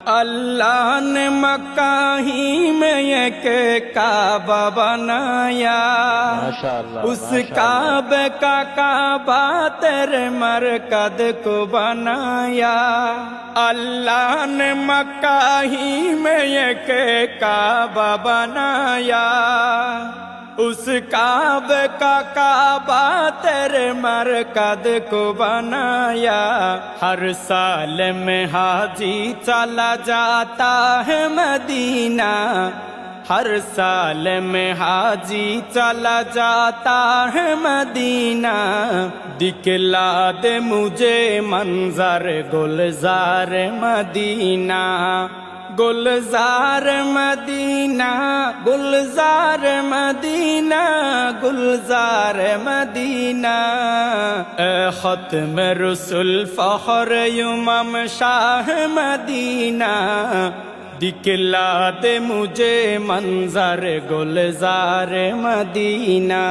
اللہ نے مکہ ہی میں ایک کعبہ بنایا، اس کعبے کا کعبہ تیرے مرکز کو بنایا۔ اللہ نے مکہ ہی میں ایک کعبہ بنایا، اس کعبے کا کعبہ تیرے مرکز کو بنایا۔ ہر سال میں حاجی چلا جاتا ہے مدینہ، ہر سال میں حاجی چلا جاتا ہے مدینہ۔ دکھلا دے مجھے منظر گلزار مدینہ، گلزار مدینہ، گلزار مدینہ، گلزار مدینہ۔ اے ختم رسول فخر امم شاہ مدینہ، دکھلا دے مجھے منظر گلزار مدینہ۔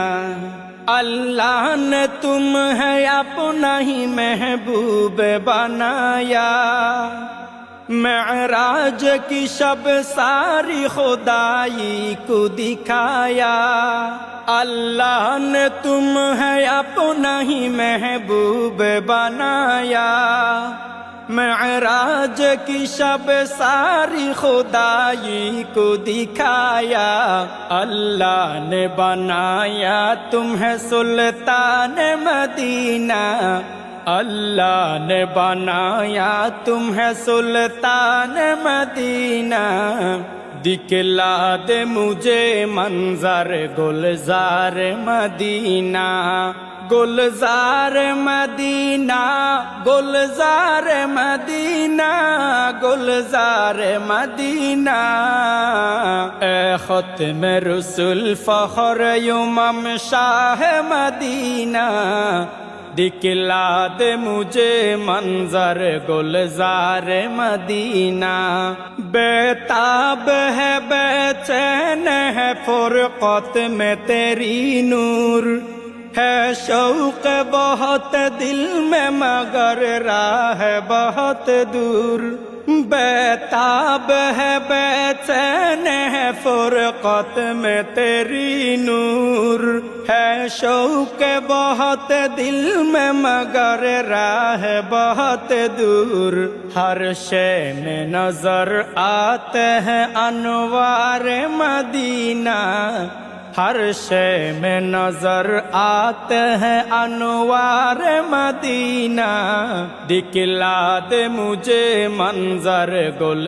اللہ نے تمہیں اپنا ہی محبوب بنایا، معراج کی شب ساری خدائی کو دکھایا۔ اللہ نے تمہیں اپنا ہی محبوب بنایا، معراج کی شب ساری خدائی کو دکھایا۔ اللہ نے بنایا تمہیں سلطان مدینہ، اللہ نے بنایا تمہیں سلطان مدینہ۔ دکھلا دے مجھے منظر گلزار مدینہ، گلزار مدینہ، گلزار مدینہ، گلزار مدینہ۔ اے ختم رسول فخر امم شاہ مدینہ، دکھلا دے مجھے منظر گلزار مدینہ۔ بے تاب ہے بے چین ہے فرقت میں تیری نور، ہے شوق بہت دل میں مگر راہ بہت دور۔ بے تاب ہے بے چین ہے فرقت میں تیری نور، ہے شوق بہت دل میں مگر راہ بہت دور۔ ہر شے میں نظر آتے ہیں انوار مدینہ، ہر شے میں نظر آتے ہیں انوار مدینہ۔ دکھلا دے مجھے منظر گل